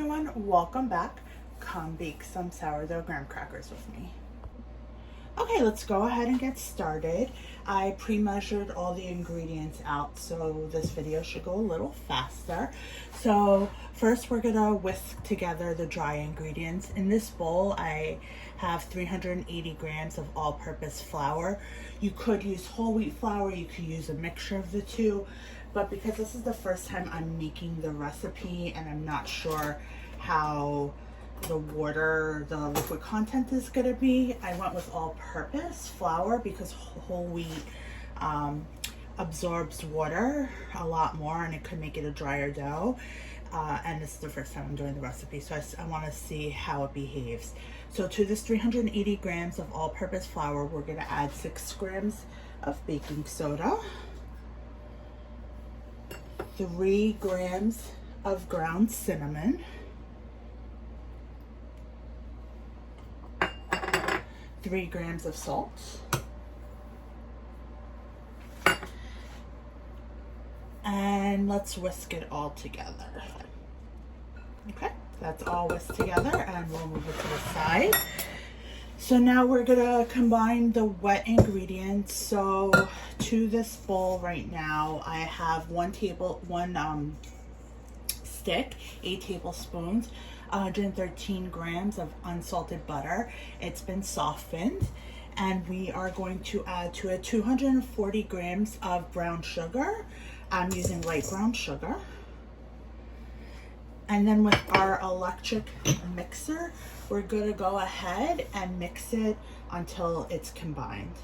everyone, welcome back. Come bake some sourdough graham crackers with me. Okay, let's go ahead and get started. I pre-measured all the ingredients out, so this video should go a little faster. So first we're gonna whisk together the dry ingredients. In this bowl, I have 380 grams of all-purpose flour. You could use whole wheat flour, you could use a mixture of the two, but because this is the first time I'm making the recipe and I'm not sure how the liquid content is going to be, I went with all-purpose flour because whole wheat absorbs water a lot more and it could make it a drier dough. And this is the first time I'm doing the recipe, so I want to see how it behaves. So to this 380 grams of all-purpose flour, we're going to add 6 grams of baking soda, 3 grams of ground cinnamon, 3 grams of salt, and let's whisk it all together. Okay, that's all whisked together and we'll move it to the side. So now we're gonna combine the wet ingredients. So to this bowl right now, I have 1 stick, 8 tablespoons, 113 grams of unsalted butter. It's been softened, and we are going to add to it 240 grams of brown sugar. I'm using light brown sugar. And then with our electric mixer, we're going to go ahead and mix it until it's combined.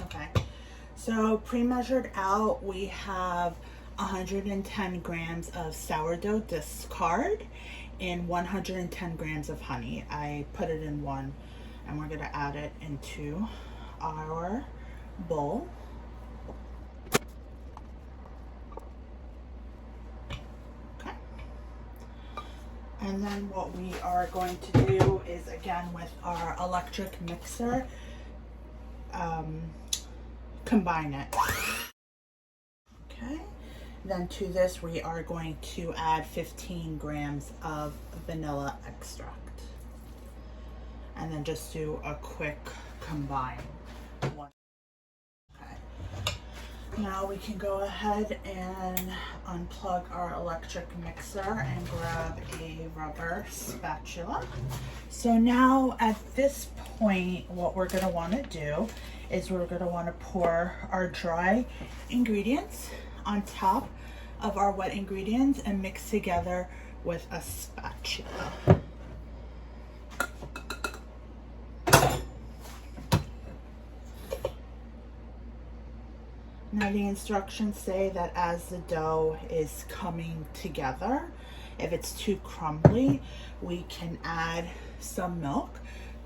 Okay, so pre-measured out, we have 110 grams of sourdough discard and 110 grams of honey. I put it in one, and we're going to add it into our bowl. And then what we are going to do is, again, with our electric mixer, combine it. Okay, then to this we are going to add 15 grams of vanilla extract. And then just do a quick combine. Now we can go ahead and unplug our electric mixer and grab a rubber spatula. So now at this point, what we're going to want to do is we're going to want to pour our dry ingredients on top of our wet ingredients and mix together with a spatula. Now the instructions say that as the dough is coming together, if it's too crumbly, we can add some milk.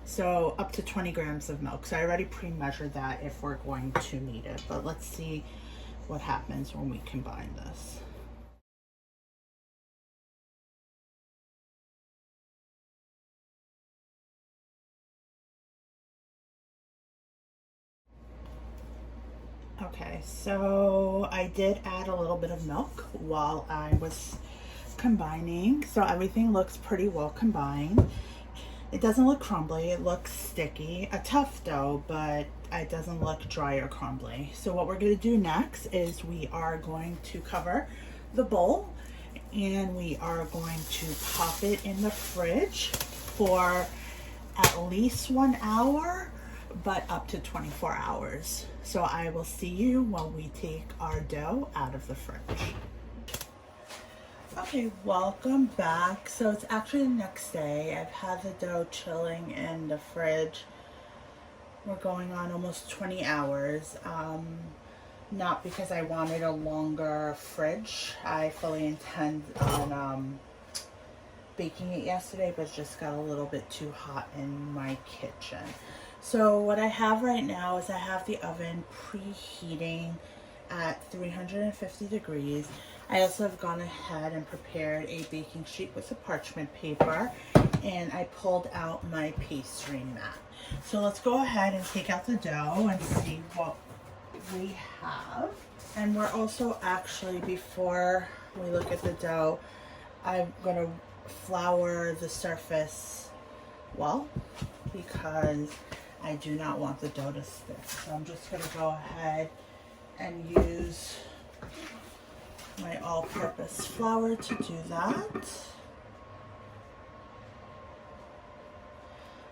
So up to 20 grams of milk. So I already pre-measured that if we're going to need it. But let's see what happens when we combine this. Okay, so I did add a little bit of milk while I was combining, so everything looks pretty well combined. It doesn't look crumbly, it looks sticky, a tough dough, but it doesn't look dry or crumbly. So what we're going to do next is we are going to cover the bowl and we are going to pop it in the fridge for at least 1 hour, but up to 24 hours. So I will see you when we take our dough out of the fridge. Okay, welcome back. So it's actually the next day. I've had the dough chilling in the fridge. We're going on almost 20 hours. Not because I wanted a longer fridge. I fully intend on baking it yesterday, but it just got a little bit too hot in my kitchen. So what I have right now is I have the oven preheating at 350 degrees. I also have gone ahead and prepared a baking sheet with a parchment paper, and I pulled out my pastry mat. So let's go ahead and take out the dough and see what we have. And we're also actually, before we look at the dough, I'm gonna flour the surface well because I do not want the dough to stick. So I'm just gonna go ahead and use my all-purpose flour to do that.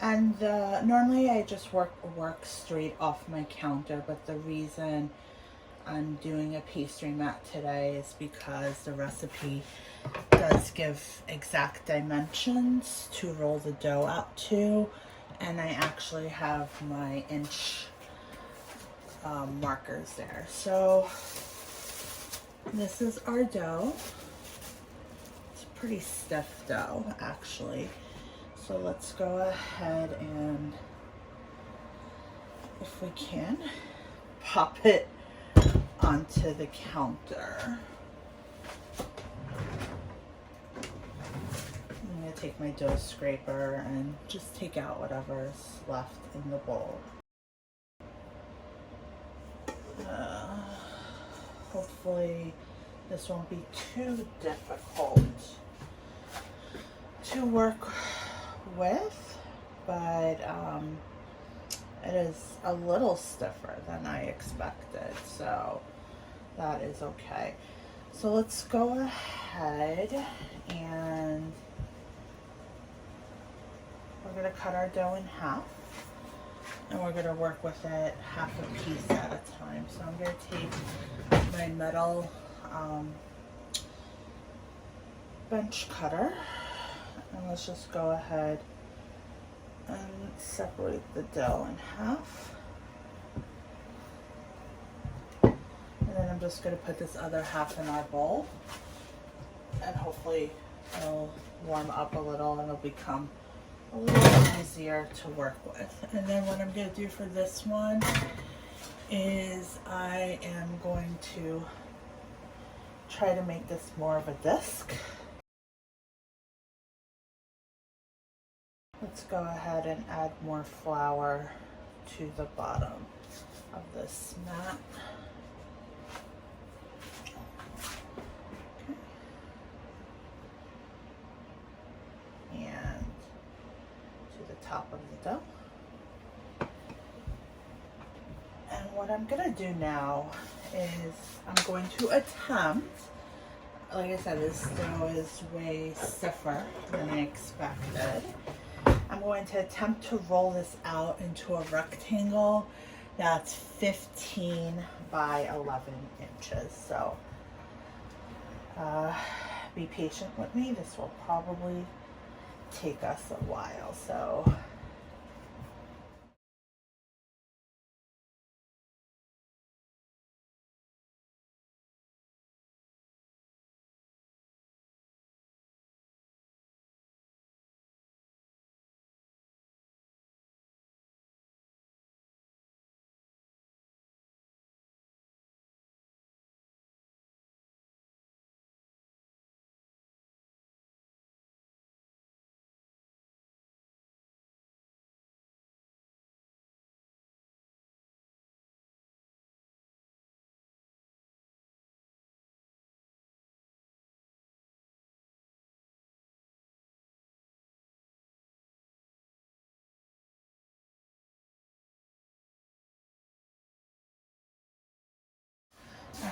And normally I just work straight off my counter, but the reason I'm doing a pastry mat today is because the recipe does give exact dimensions to roll the dough out to, and I actually have my inch markers there. So this is our dough. It's a pretty stiff dough actually. So let's go ahead and, if we can, pop it onto the counter. I'm going to take my dough scraper and just take out whatever's left in the bowl. Hopefully this won't be too difficult to work with, but it is a little stiffer than I expected, so that is okay. So let's go ahead and we're going to cut our dough in half, and we're going to work with it half a piece at a time. So I'm going to take my metal bench cutter, and let's just go ahead and separate the dough in half. And then I'm just going to put this other half in our bowl, and hopefully it'll warm up a little and it'll become a little easier to work with. And then what I'm going to do for this one is I am going to try to make this more of a disc. Let's go ahead and add more flour to the bottom of this mat. Okay. And to the top of the dough. And what I'm gonna do now is I'm going to attempt, like I said, this dough is way stiffer than I expected. I'm going to attempt to roll this out into a rectangle that's 15 by 11 inches. So be patient with me. This will probably take us a while. So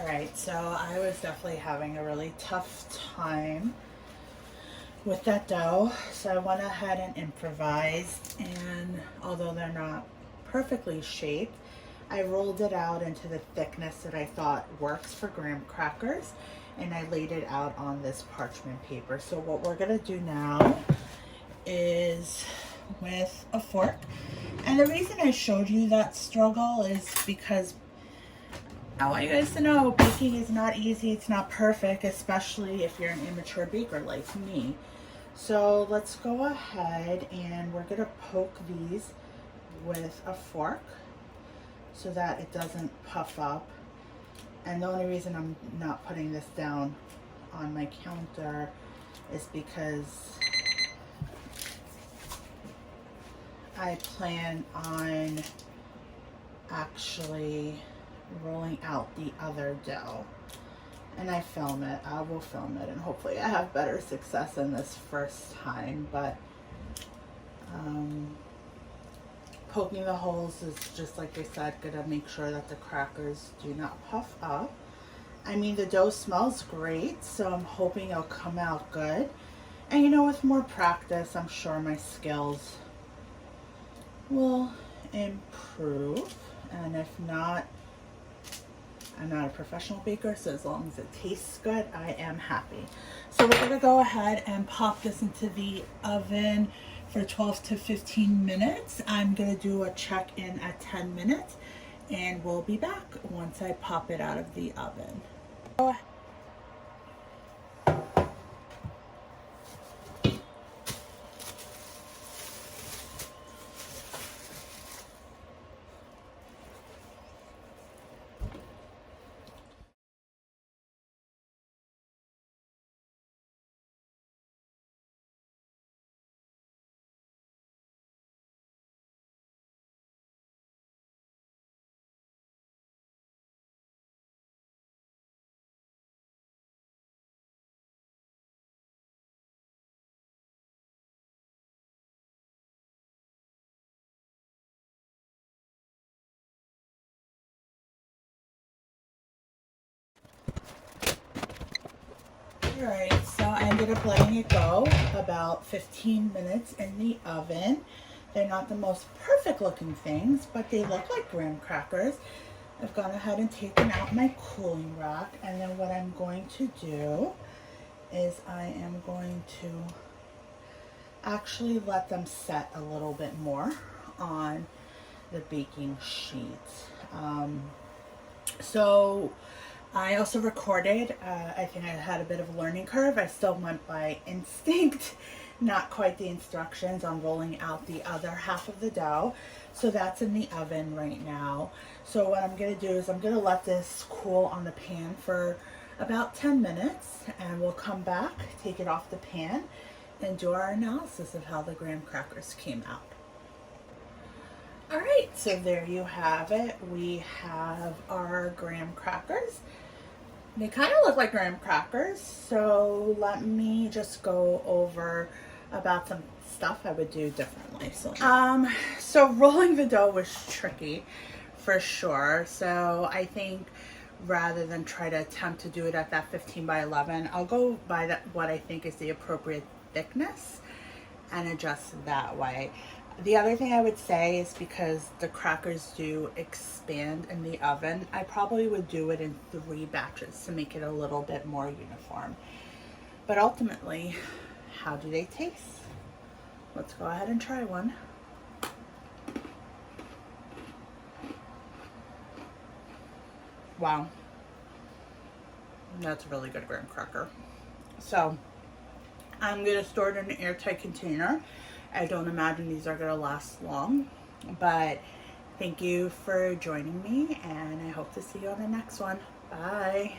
alright, so I was definitely having a really tough time with that dough, so I went ahead and improvised, and although they're not perfectly shaped, I rolled it out into the thickness that I thought works for graham crackers, and I laid it out on this parchment paper. So what we're gonna do now is with a fork, and the reason I showed you that struggle is because I want you guys to know baking is not easy, it's not perfect, especially if you're an immature baker like me. So let's go ahead and we're gonna poke these with a fork so that it doesn't puff up. And the only reason I'm not putting this down on my counter is because I plan on actually rolling out the other dough. and I film it. I will film it, and hopefully I have better success in this first time. But poking the holes is, just like I said, gonna make sure that the crackers do not puff up. I mean, the dough smells great, so I'm hoping it'll come out good. And you know, with more practice, I'm sure my skills will improve. And if not, I'm not a professional baker, so as long as it tastes good, I am happy. So we're gonna go ahead and pop this into the oven for 12 to 15 minutes. I'm gonna do a check-in at 10 minutes, and we'll be back once I pop it out of the oven. Alright, so I ended up letting it go about 15 minutes in the oven. They're not the most perfect looking things, but they look like graham crackers. I've gone ahead and taken out my cooling rack, and then what I'm going to do is I am going to actually let them set a little bit more on the baking sheet. So I also recorded, I think I had a bit of a learning curve. I still went by instinct, not quite the instructions on rolling out the other half of the dough. So that's in the oven right now. So what I'm going to do is I'm going to let this cool on the pan for about 10 minutes, and we'll come back, take it off the pan, and do our analysis of how the graham crackers came out. All right, so there you have it. We have our graham crackers. They kind of look like graham crackers, so let me just go over about some stuff I would do differently. So rolling the dough was tricky for sure. So I think rather than try to attempt to do it at that 15 by 11, I'll go by what I think is the appropriate thickness and adjust that way. The other thing I would say is, because the crackers do expand in the oven, I probably would do it in 3 batches to make it a little bit more uniform. But ultimately, how do they taste? Let's go ahead and try one. Wow. That's a really good graham cracker. So I'm going to store it in an airtight container. I don't imagine these are going to last long, but thank you for joining me, and I hope to see you on the next one. Bye.